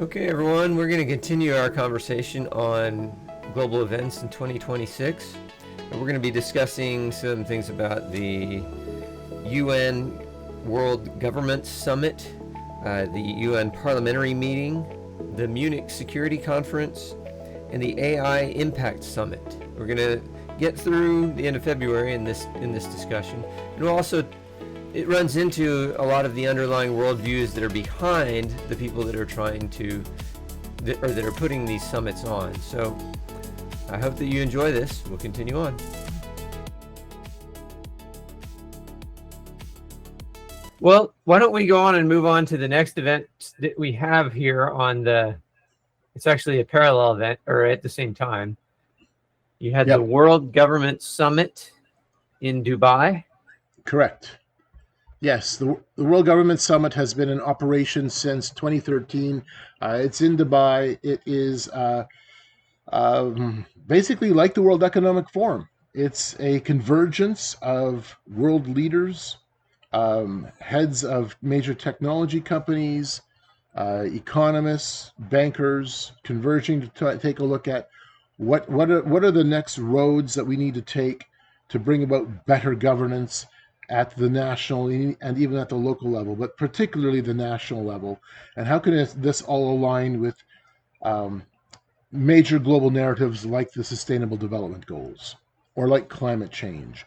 Okay, everyone, we're going to continue our conversation on global events in 2026. And we're going to be discussing some things about the UN World Government Summit, the UN Parliamentary Meeting, the Munich Security Conference, and the AI Impact Summit. We're going to get through the end of February in this discussion, and we'll also it runs into a lot of the underlying worldviews that are behind the people that are trying to, that are putting these summits on. So I hope that you enjoy this. We'll continue on. Well, why don't we go on and move on to the next event that we have here on it's actually a parallel event, or at the same time. You had the World Government Summit in Dubai. Correct. Yes, the World Government Summit has been in operation since 2013. It's in Dubai. It is basically like the World Economic Forum. It's a convergence of world leaders, heads of major technology companies, economists, bankers, converging to take a look at what are the next roads that we need to take to bring about better governance at the national and even at the local level, but particularly the national level. And how can this all align with major global narratives like the Sustainable Development Goals, or like climate change,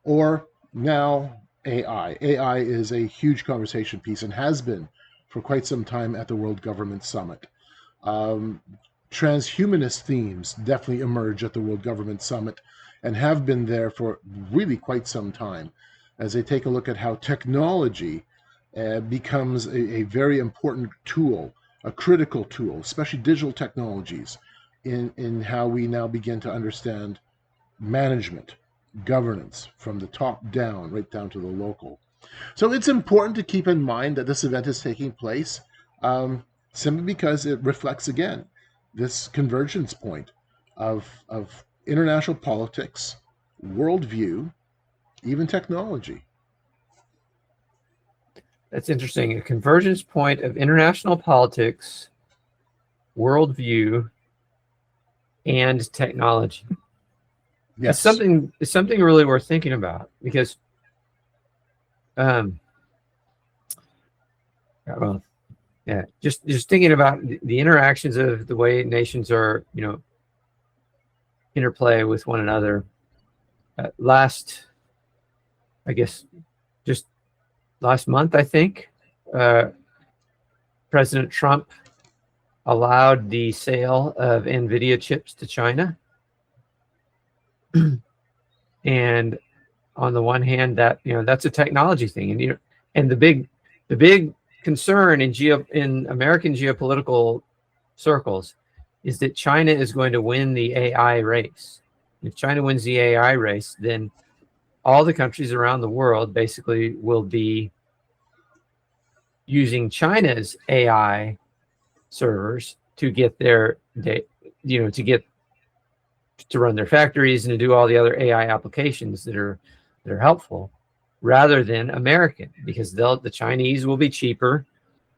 or now AI. AI is a huge conversation piece and has been for quite some time at the World Government Summit. Transhumanist themes definitely emerge at the World Government Summit and have been there for really quite some time, as they take a look at how technology becomes a very important tool, a critical tool, especially digital technologies, in how we now begin to understand management, governance, from the top down, right down to the local. So it's important to keep in mind that this event is taking place simply because it reflects, again, this convergence point of international politics, worldview, even technology. That's interesting. A convergence point of international politics, worldview, and technology. Yes. It's something really worth thinking about, because just thinking about the interactions of the way nations are, interplay with one another. Just last month, I think, President Trump allowed the sale of NVIDIA chips to China. And on the one hand, that's a technology thing, and the big concern in American geopolitical circles is that China is going to win the AI race. If China wins the AI race, then all the countries around the world basically will be using China's AI servers to get their to run their factories and to do all the other AI applications that are helpful, rather than American, because the Chinese will be cheaper,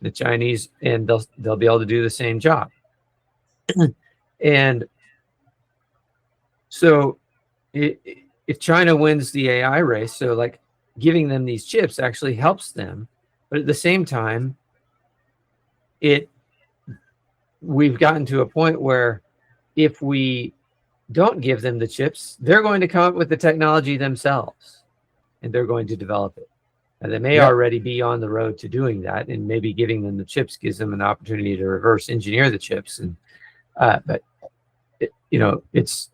and they'll be able to do the same job. And so if China wins the AI race, so like giving them these chips actually helps them, but at the same time, we've gotten to a point where if we don't give them the chips, they're going to come up with the technology themselves, and they're going to develop it. And they may already be on the road to doing that, and maybe giving them the chips gives them an opportunity to reverse engineer the chips. And it's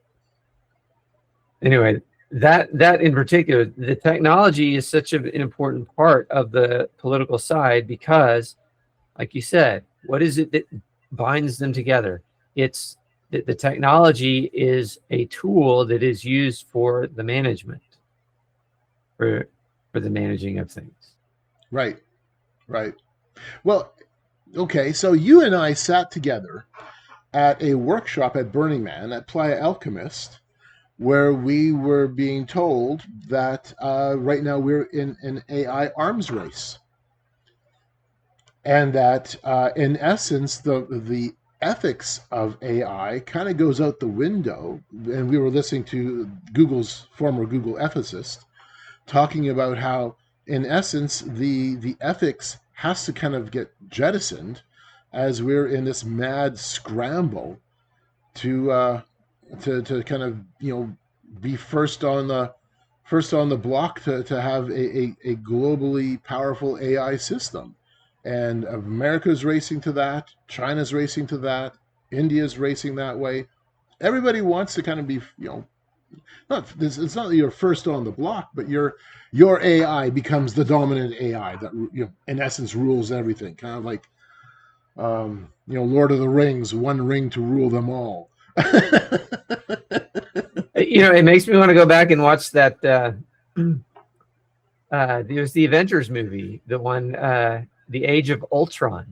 anyway, that in particular, the technology is such an important part of the political side, because, like you said, what is it that binds them together? It's that the technology is a tool that is used for the management, for the managing of things. Right. Well, okay, so you and I sat together at a workshop at Burning Man at Playa Alchemist, where we were being told that right now we're in an AI arms race. and that in essence the ethics of AI kind of goes out the window. And we were listening to Google's former Google ethicist talking about how, in essence, the ethics has to kind of get jettisoned as we're in this mad scramble to to kind of be first on the block to have a globally powerful AI system. And America's racing to that, China's racing to that, India's racing that way. Everybody wants to kind of be, not this. It's not that you're first on the block, but your AI becomes the dominant AI that in essence rules everything. Kind of like Lord of the Rings, one ring to rule them all. It makes me want to go back and watch that. There's the Avengers movie, the one, The Age of Ultron.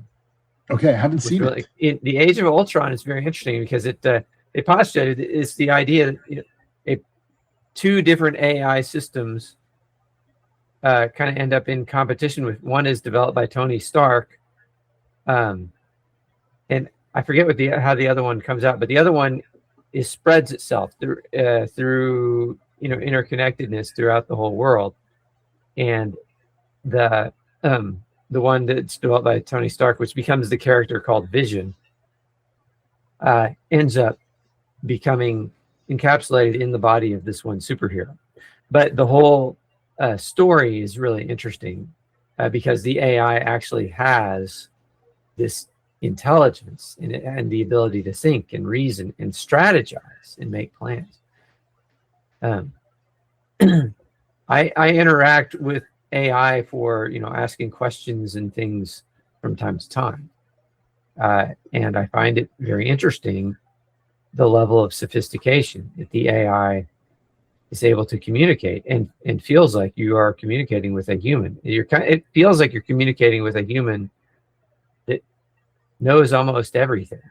Okay, I haven't seen it. The Age of Ultron is very interesting because it postulated is the idea that two different AI systems kind of end up in competition with. One is developed by Tony Stark, and I forget how the other one comes out, but the other one spreads itself through interconnectedness throughout the whole world, and the one that's developed by Tony Stark, which becomes the character called Vision, ends up becoming encapsulated in the body of this one superhero. But the whole story is really interesting because the AI actually has this intelligence and the ability to think and reason and strategize and make plans. I interact with AI for asking questions and things from time to time, and I find it very interesting the level of sophistication that the AI is able to communicate and feels like you are communicating with a human. It feels like you're communicating with a human that knows almost everything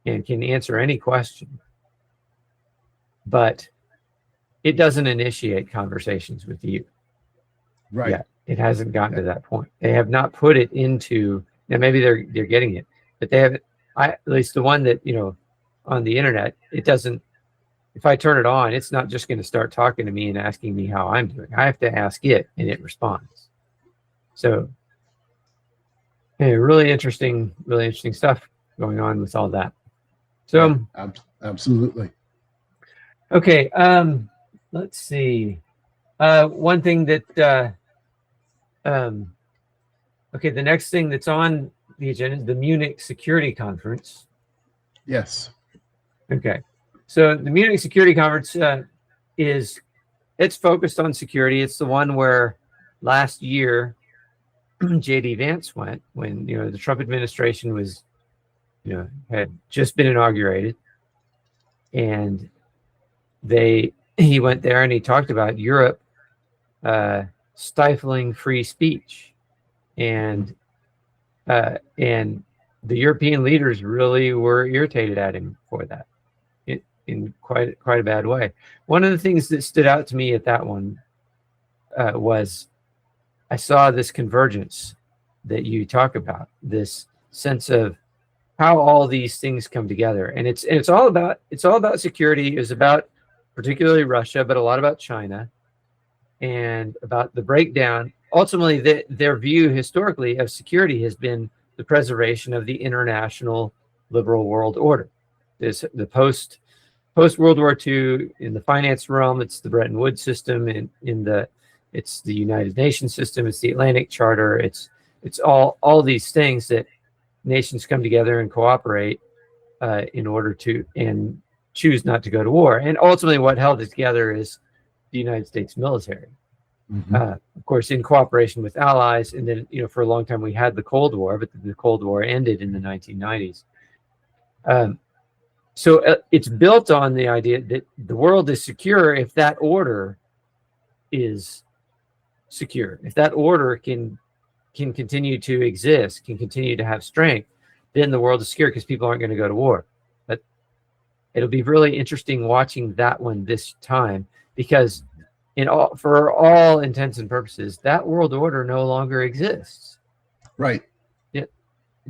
and can answer any question, but it doesn't initiate conversations with you. Right. Yet. It hasn't gotten to that point. They have not put it into. Now maybe they're getting it, but they haven't. At least the one that on the internet, it doesn't. If I turn it on, it's not just going to start talking to me and asking me how I'm doing. I have to ask it, and it responds. So, really interesting stuff going on with all that. So, Absolutely. Okay. Let's see. One thing that. Okay, the next thing that's on the agenda is the Munich Security Conference. Yes. Okay, so the Munich Security Conference it's focused on security. It's the one where last year J.D. Vance went when the Trump administration was had just been inaugurated, and he went there and he talked about Europe stifling free speech, and the European leaders really were irritated at him for that in quite a bad way. One of the things that stood out to me at that one was I saw this convergence that you talk about, this sense of how all these things come together, and it's all about security. It's about particularly Russia, but a lot about China, and about the breakdown. Ultimately, their view historically of security has been the preservation of the international liberal world order. There's the post World War II in the finance realm. It's the Bretton Woods system, and it's the United Nations system. It's the Atlantic Charter. It's all these things that nations come together and cooperate in order to and choose not to go to war. And ultimately, what held it together is the United States military, of course, in cooperation with allies. And then, for a long time we had the Cold War, but the Cold War ended in the 1990s. So it's built on the idea that the world is secure if that order is secure. If that order can continue to exist, can continue to have strength, then the world is secure because people aren't going to go to war. But it'll be really interesting watching that one this time, because for all intents and purposes, that world order no longer exists. Right. Yeah,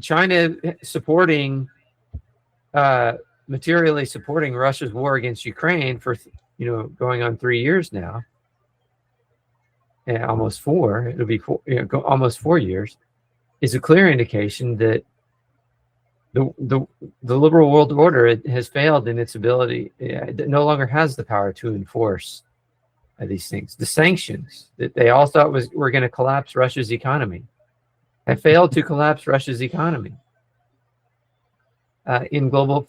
China supporting, materially supporting Russia's war against Ukraine for going on 3 years now, and almost 4. It'll be almost 4 years, is a clear indication that the liberal world order has failed in its ability. It no longer has the power to enforce these things. The sanctions that they all thought were going to collapse Russia's economy have failed to collapse Russia's economy. In global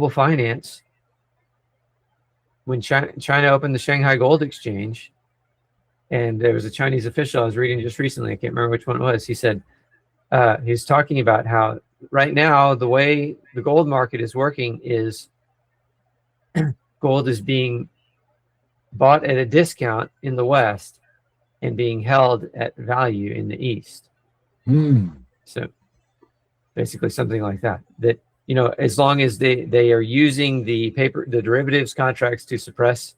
finance, when China opened the Shanghai Gold Exchange, and there was a Chinese official I was reading just recently, I can't remember which one it was, he said, he's talking about how right now the way the gold market is working is gold is being bought at a discount in the West and being held at value in the East. So basically something like that, as long as they are using the derivatives contracts to suppress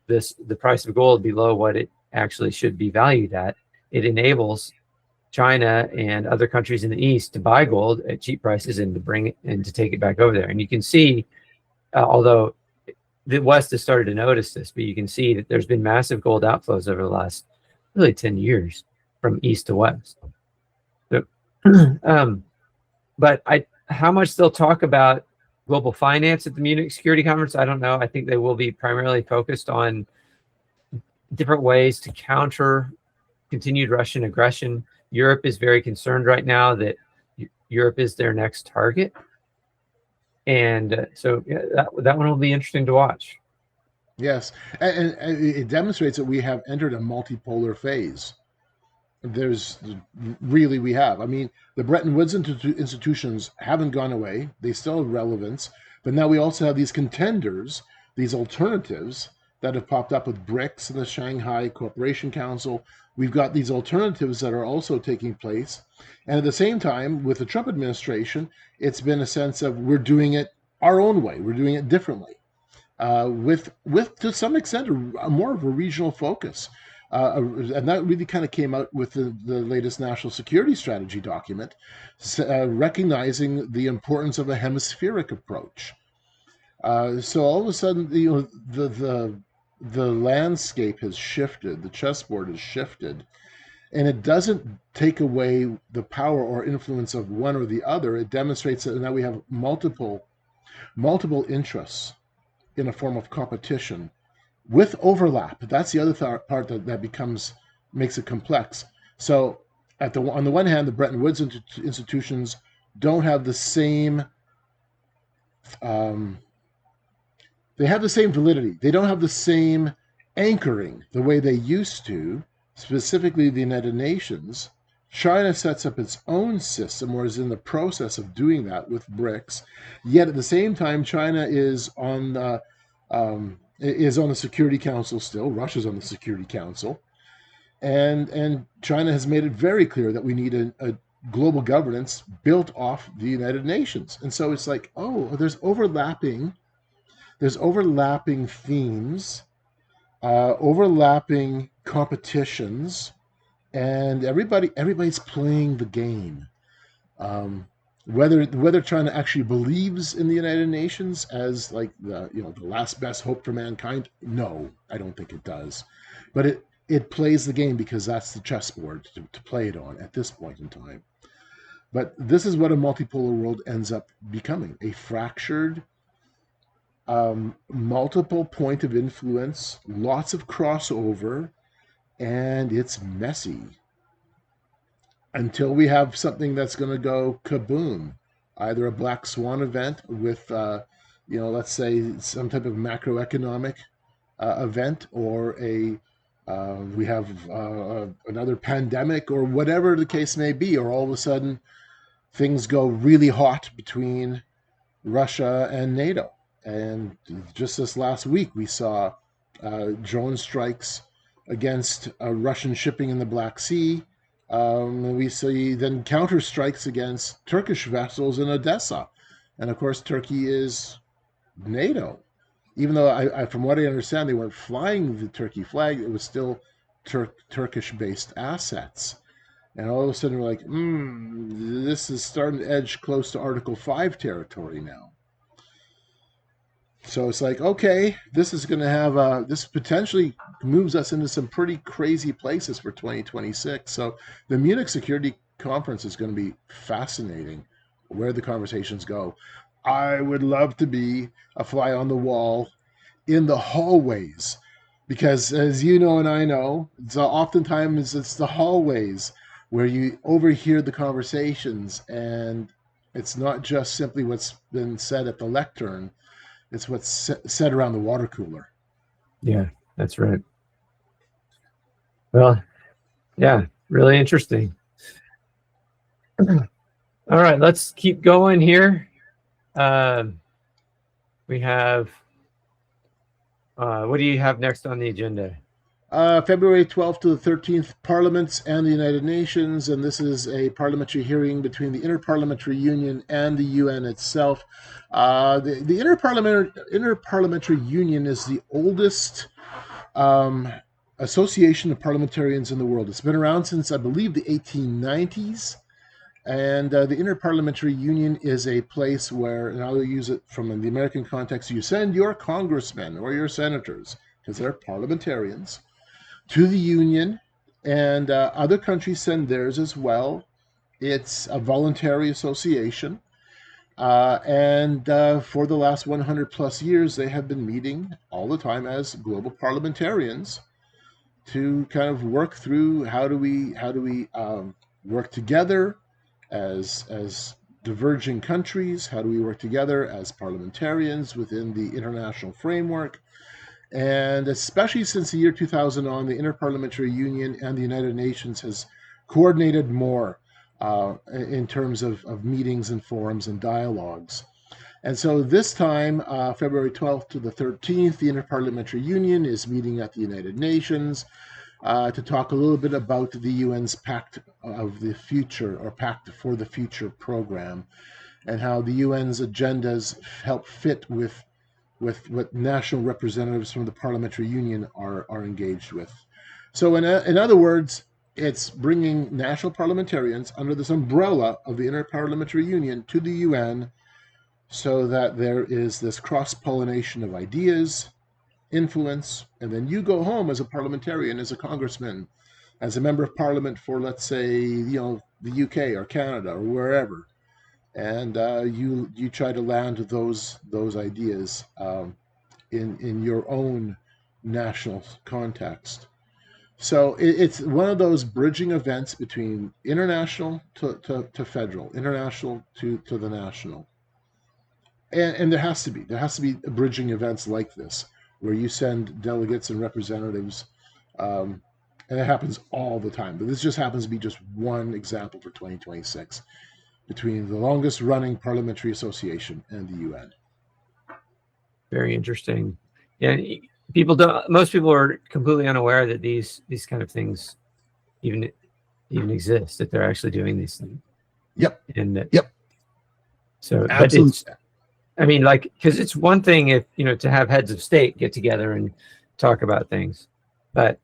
the price of gold below what it actually should be valued at, it enables China and other countries in the East to buy gold at cheap prices and to bring it and to take it back over there. And you can see, although the West has started to notice this, but you can see that there's been massive gold outflows over the last really 10 years from East to West. So, but how much they'll talk about global finance at the Munich Security Conference, I don't know. I think they will be primarily focused on different ways to counter continued Russian aggression. Europe is very concerned right now that Europe is their next target. And so that one will be interesting to watch. Yes, and it demonstrates that we have entered a multipolar phase. We have. I mean, the Bretton Woods institutions haven't gone away. They still have relevance. But now we also have these contenders, these alternatives that have popped up with BRICS and the Shanghai Cooperation Council. We've got these alternatives that are also taking place. And at the same time, with the Trump administration, it's been a sense of we're doing it our own way. We're doing it differently. With to some extent, more of a regional focus. And that really kind of came out with the latest national security strategy document, recognizing the importance of a hemispheric approach. So all of a sudden, the landscape has shifted, the chessboard has shifted, and it doesn't take away the power or influence of one or the other. It demonstrates that now we have multiple interests in a form of competition with overlap. That's the other part that makes it complex. So on the one hand, the Bretton Woods institutions don't have the same they have the same validity. They don't have the same anchoring the way they used to, specifically the United Nations. China sets up its own system or is in the process of doing that with BRICS. Yet at the same time, China is on the Security Council still. Russia's on the Security Council. And China has made it very clear that we need a global governance built off the United Nations. And so it's like, there's overlapping themes, overlapping competitions, and everybody's playing the game. Whether China actually believes in the United Nations as like the last best hope for mankind, no, I don't think it does. But it plays the game because that's the chessboard to play it on at this point in time. But this is what a multipolar world ends up becoming: a fractured, multiple point of influence, lots of crossover, and it's messy. Until we have something that's going to go kaboom, either a black swan event with, let's say some type of macroeconomic event, or we have another pandemic, or whatever the case may be, or all of a sudden things go really hot between Russia and NATO. And just this last week, we saw drone strikes against Russian shipping in the Black Sea. We see then counter strikes against Turkish vessels in Odessa. And of course, Turkey is NATO. Even though, from what I understand, they weren't flying the Turkey flag, it was still Turkish-based assets. And all of a sudden we're like, this is starting to edge close to Article 5 territory now. So it's like, okay, this is going to have this potentially moves us into some pretty crazy places for 2026. So the Munich Security Conference is going to be fascinating where the conversations go. I would love to be a fly on the wall in the hallways, because as you know and I know, oftentimes it's the hallways where you overhear the conversations, and it's not just simply what's been said at the lectern. It's what's said around the water cooler. Yeah, that's right. Well, yeah, really interesting. All right, let's keep going here. We have, what do you have next on the agenda? February 12th to the 13th, Parliaments and the United Nations, and this is a parliamentary hearing between the Interparliamentary Union and the UN itself. The Interparliamentary Union is the oldest association of parliamentarians in the world. It's been around since, I believe, the 1890s. And the Interparliamentary Union is a place where, and I'll use it from the American context, you send your congressmen or your senators, because they're parliamentarians, to the Union, and other countries send theirs as well. It's a voluntary association. And for the last 100 plus years, they have been meeting all the time as global parliamentarians to kind of work through how do we work together as diverging countries, how do we work together as parliamentarians within the international framework. And especially since the year 2000 on, the Interparliamentary Union and the United Nations has coordinated more in terms of meetings and forums and dialogues. And so this time, February 12th to the 13th, the Interparliamentary Union is meeting at the United Nations to talk a little bit about the UN's Pact of the Future, or Pact for the Future program, and how the UN's agendas help fit with what national representatives from the Parliamentary Union are engaged with. So in other words, it's bringing national parliamentarians under this umbrella of the Interparliamentary Union to the UN so that there is this cross-pollination of ideas, influence, and then you go home as a parliamentarian, as a congressman, as a member of parliament for, let's say, the UK or Canada or wherever, and you try to land those ideas in your own national context. So it's one of those bridging events between international to federal, international to the national. And there has to be bridging events like this where you send delegates and representatives, and it happens all the time. But this just happens to be just one example for 2026 between the longest running parliamentary association and the UN. Very interesting. Yeah, most people are completely unaware that these kind of things even exist, that they're actually doing these things. Yep. And yep. So, absolutely. But I mean, like, because it's one thing if, to have heads of state get together and talk about things, but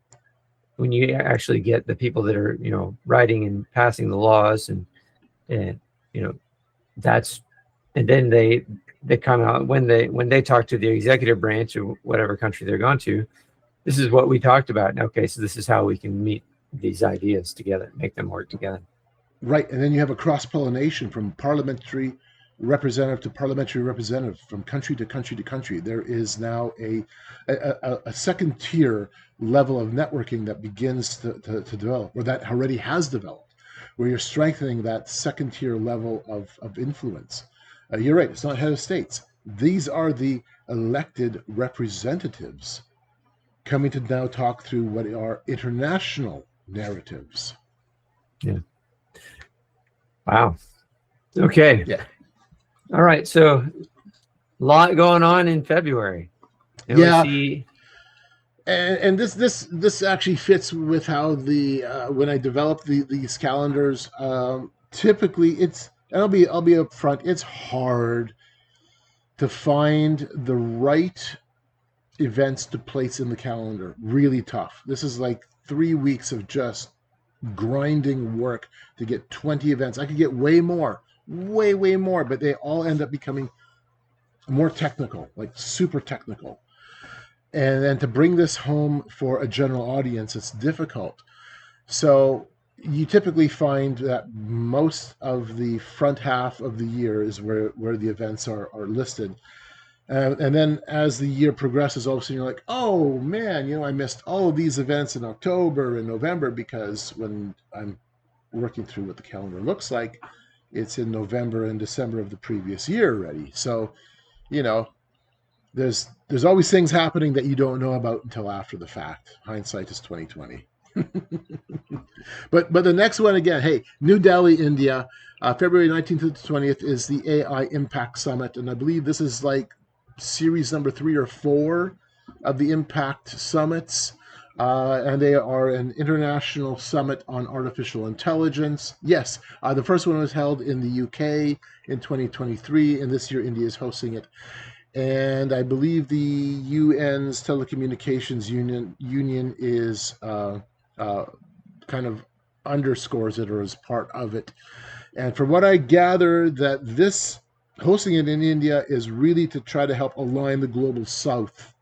when you actually get the people that are, writing and passing the laws and that's, and then they come out when they talk to the executive branch or whatever country they're going to, this is what we talked about. Okay, so this is how we can meet these ideas together, make them work together. Right, and then you have a cross-pollination from parliamentary representative to parliamentary representative, from country to country to country. There is now a second tier level of networking that begins to develop, or that already has developed, where you're strengthening that second tier level of influence. You're right, it's not head of states. These are the elected representatives coming to now talk through what are international narratives. Yeah. Wow. Okay. Yeah. All right. So a lot going on in February. And yeah. See... And this actually fits with how when I develop these calendars, typically it's, and I'll be upfront, it's hard to find the right events to place in the calendar. Really tough. This is like 3 weeks of just grinding work to get 20 events. I could get way more, way more, but they all end up becoming more technical, like super technical. And then to bring this home for a general audience, it's difficult. So you typically find that most of the front half of the year is where the events are listed. And then as the year progresses, all of a sudden you're like, oh man, I missed all of these events in October and November, because when I'm working through what the calendar looks like, it's in November and December of the previous year already. So, there's always things happening that you don't know about until after the fact. Hindsight is 2020. But the next one again, hey, New Delhi, India, February 19th to the 20th is the AI Impact Summit, and I believe this is like series number 3 or 4 of the Impact Summits, and they are an international summit on artificial intelligence. Yes, the first one was held in the UK in 2023, and this year India is hosting it. And I believe the UN's Telecommunications Union is kind of underscores it or is part of it. And from what I gather, that this hosting it in India is really to try to help align the global south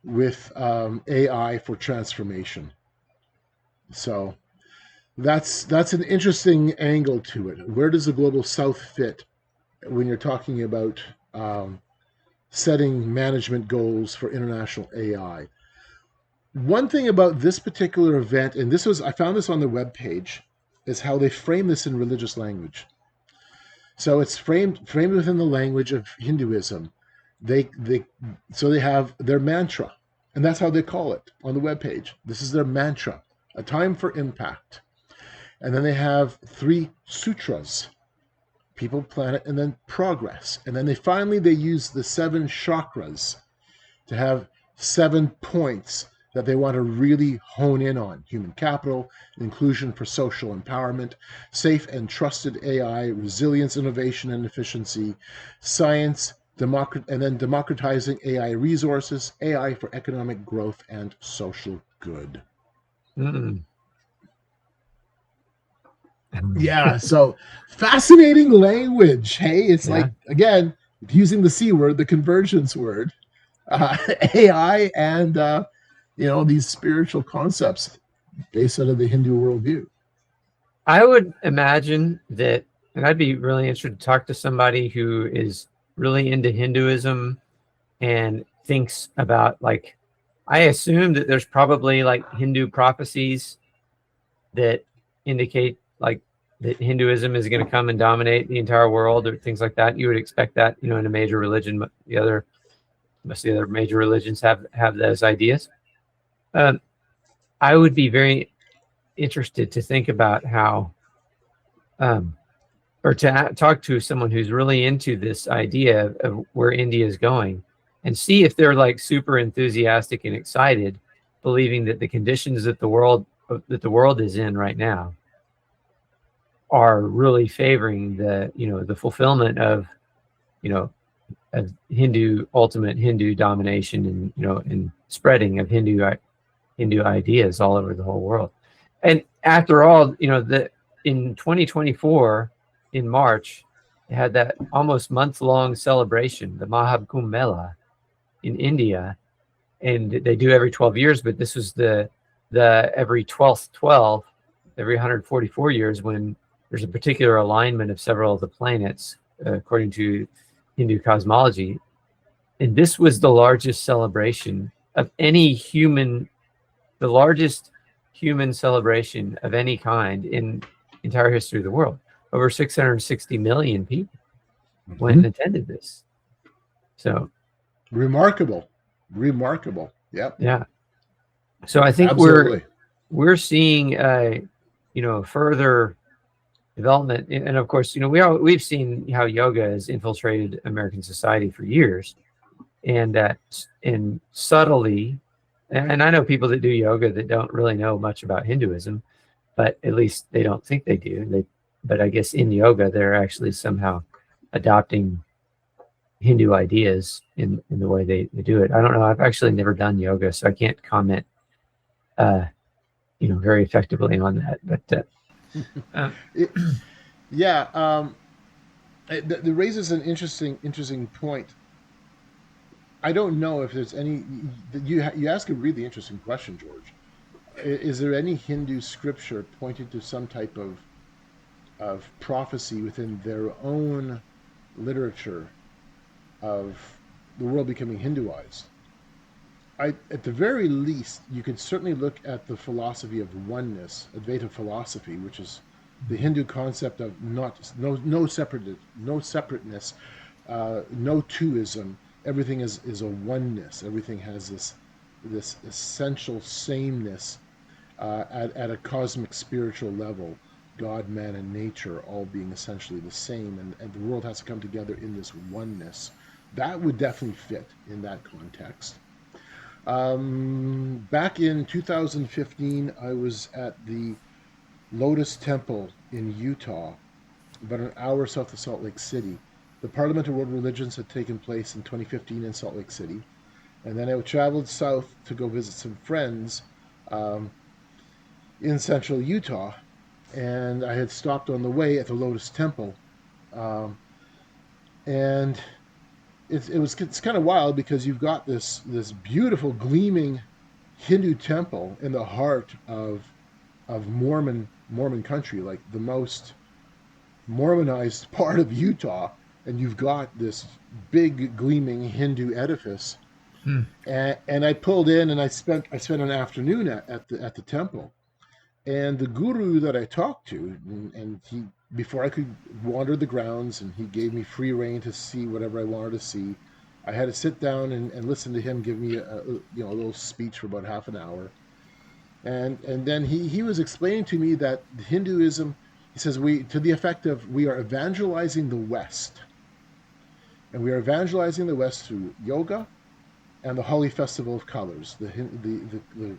with AI for transformation. So that's an interesting angle to it. Where does the global south fit when you're talking about setting management goals for international AI? One thing about this particular event, and I found this on the webpage, is how they frame this in religious language. So it's framed within the language of Hinduism. They have their mantra, and that's how they call it on the webpage. This is their mantra, a time for impact. And then they have 3 sutras: people, planet, and then progress. And then they use the 7 chakras to have 7 points that they want to really hone in on: human capital, inclusion for social empowerment, safe and trusted AI, resilience, innovation, and efficiency, science, and then democratizing AI resources, AI for economic growth and social good. Yeah, so fascinating language. Hey, it's like, again, using the C word, the convergence word, AI and these spiritual concepts based out of the Hindu worldview. I would imagine that, and I'd be really interested to talk to somebody who is really into Hinduism and thinks about, like, I assume that there's probably like Hindu prophecies that indicate like that Hinduism is going to come and dominate the entire world or things like that. You would expect that, in a major religion. Most of the other major religions have those ideas. I would be very interested to think about how, or to talk to someone who's really into this idea of where India is going, and see if they're like super enthusiastic and excited, believing that the conditions that the world is in right now are really favoring the fulfillment of ultimate Hindu domination and spreading of Hindu ideas all over the whole world. And after all, in 2024 in March, they had that almost month-long celebration, the Mahabkumbh Mela in India, and they do every 12 years, but this was the every 12th 12, every 144 years, when there's a particular alignment of several of the planets according to Hindu cosmology. And this was the largest celebration of any human, the largest human celebration of any kind in the entire history of the world. Over 660 million people went and attended this. So remarkable. Yep. Yeah. So I think we're seeing further development, and of course, we've seen how yoga has infiltrated American society for years, and subtly, and I know people that do yoga that don't really know much about Hinduism, but at least they don't think they do. But I guess in yoga they're actually somehow adopting Hindu ideas in the way they do it. I don't know. I've actually never done yoga, so I can't comment very effectively on that. But It raises an interesting point. I don't know if there's any. You ask a really interesting question, George. Is there any Hindu scripture pointing to some type of prophecy within their own literature of the world becoming Hinduized? At the very least, you could certainly look at the philosophy of oneness, Advaita philosophy, which is the Hindu concept of no separateness, no twoism. Everything is a oneness. Everything has this essential sameness at a cosmic spiritual level. God, man, and nature all being essentially the same, and the world has to come together in this oneness. That would definitely fit in that context. Back in 2015, I was at the Lotus Temple in Utah, about an hour south of Salt Lake City. The Parliament of World Religions had taken place in 2015 in Salt Lake City. And then I traveled south to go visit some friends in central Utah. And I had stopped on the way at the Lotus Temple. And it's kind of wild because you've got this beautiful gleaming Hindu temple in the heart of Mormon country, like the most Mormonized part of Utah, and you've got this big gleaming Hindu edifice. And I pulled in and I spent an afternoon at the temple. And the guru that I talked to, and he, before I could wander the grounds, and he gave me free rein to see whatever I wanted to see, I had to sit down and listen to him give me a little speech for about half an hour. And then he was explaining to me that Hinduism, he says, to the effect of, we are evangelizing the West. And we are evangelizing the West through yoga and the Holi Festival of Colors, the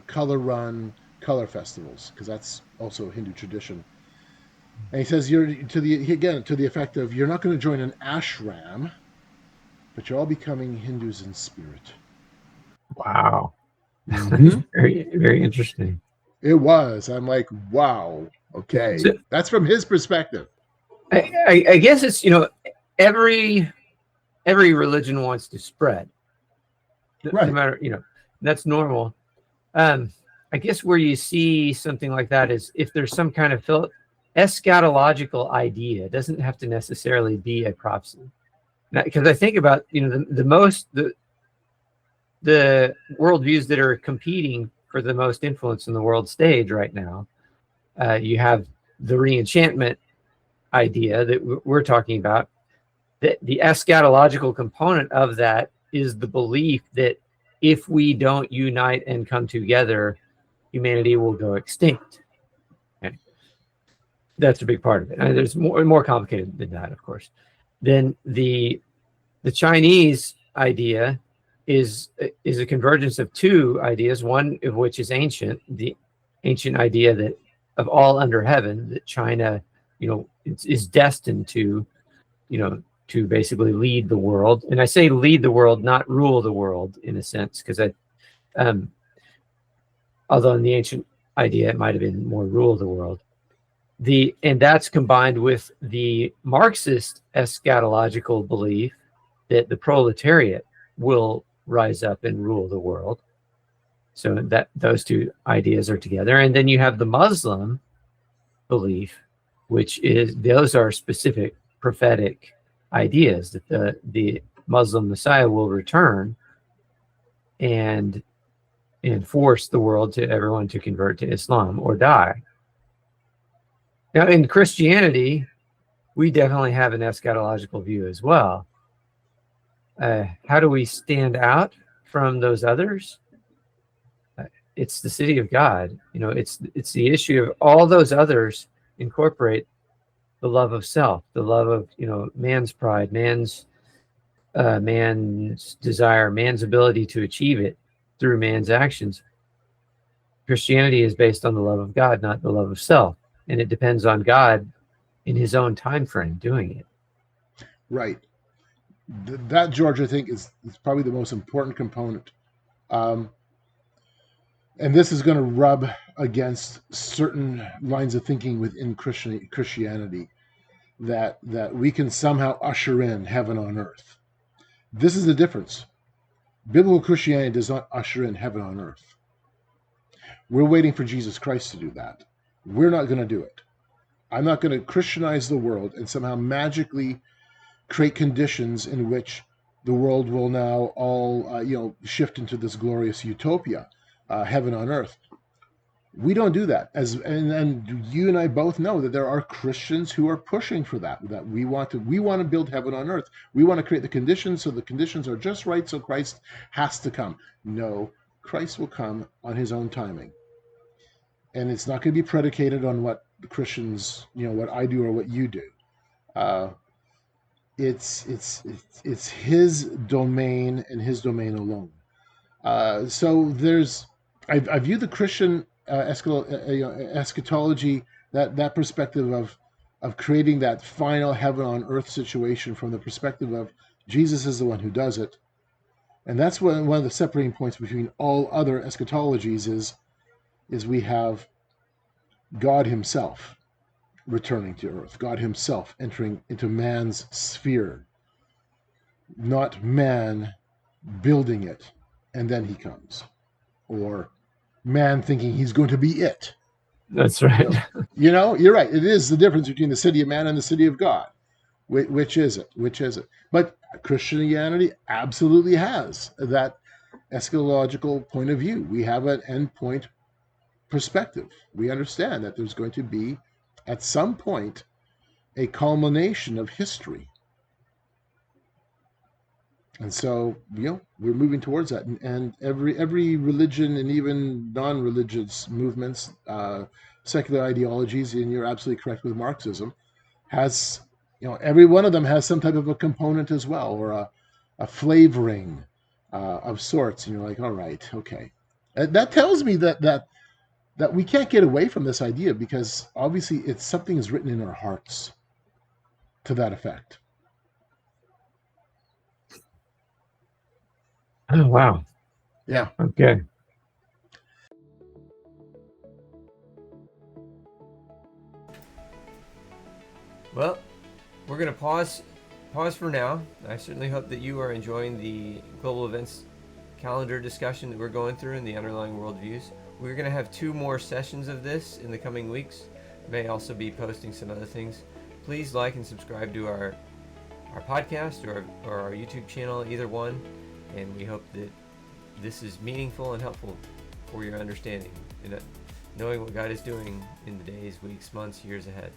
color run, color festivals, because that's also a Hindu tradition. And he says, you're to the effect of, you're not going to join an ashram, but you're all becoming Hindus in spirit. Wow. That's very, very interesting. It was. I'm like, wow. Okay. So, that's from his perspective. I guess it's, every religion wants to spread. Right. No matter, that's normal. I guess where you see something like that is if there's some kind of eschatological idea. It doesn't have to necessarily be a prophecy. Because I think about, the worldviews that are competing for the most influence in the world stage right now. You have the Re-enchantment idea that we're talking about. The eschatological component of that is the belief that if we don't unite and come together, humanity will go extinct. Okay. That's a big part of it. And there's more complicated than that, of course. Then the Chinese idea is a convergence of two ideas, one of which is ancient, the ancient idea that of all under heaven, that China, is destined to, to basically lead the world. And I say lead the world, not rule the world in a sense, because although in the ancient idea, it might have been more rule the world. And that's combined with the Marxist eschatological belief that the proletariat will rise up and rule the world. So that those two ideas are together. And then you have the Muslim belief, which is, those are specific prophetic ideas that the Muslim Messiah will return and force the world everyone to convert to Islam or die. Now in Christianity, we definitely have an eschatological view as well. How do we stand out from those others? It's the city of God. It's the issue of all those others incorporate the love of self, the love of man's pride, man's desire, man's ability to achieve it through man's actions. Christianity is based on the love of God, not the love of self, and it depends on God in His own time frame doing it. Right. That, George, I think is probably the most important component. And this is going to rub against certain lines of thinking within Christianity, that we can somehow usher in heaven on earth. This is the difference. Biblical Christianity does not usher in heaven on earth. We're waiting for Jesus Christ to do that. We're not going to do it. I'm not going to Christianize the world and somehow magically create conditions in which the world will now all shift into this glorious utopia, heaven on earth. We don't do that. And you and I both know that there are Christians who are pushing for that we want to build heaven on earth. We want to create the conditions, so the conditions are just right, so Christ has to come. No, Christ will come on his own timing. And it's not going to be predicated on what the Christians, what I do or what you do. It's his domain and his domain alone. So I view the Christian eschatology, that perspective of creating that final heaven on earth situation from the perspective of Jesus is the one who does it. And that's one of the separating points between all other eschatologies is we have God himself returning to earth, God himself entering into man's sphere, not man building it and then he comes, or man thinking he's going to be it. That's right. You're right. It is the difference between the city of man and the city of God. Which is it? But Christianity absolutely has that eschatological point of view. We have an endpoint perspective. We understand that there's going to be, at some point, a culmination of history. And so, we're moving towards that. And every religion and even non-religious movements, secular ideologies, and you're absolutely correct with Marxism, has, every one of them has some type of a component as well, or a flavoring of sorts. And you're like, all right, okay. That tells me that we can't get away from this idea, because obviously it's something is written in our hearts to that effect. Oh, wow. Yeah. Okay. Well, we're going to pause for now. I certainly hope that you are enjoying the global events calendar discussion that we're going through and the underlying worldviews. We're going to have 2 more sessions of this in the coming weeks. May also be posting some other things. Please like and subscribe to our podcast or our YouTube channel, either one. And we hope that this is meaningful and helpful for your understanding and knowing what God is doing in the days, weeks, months, years ahead.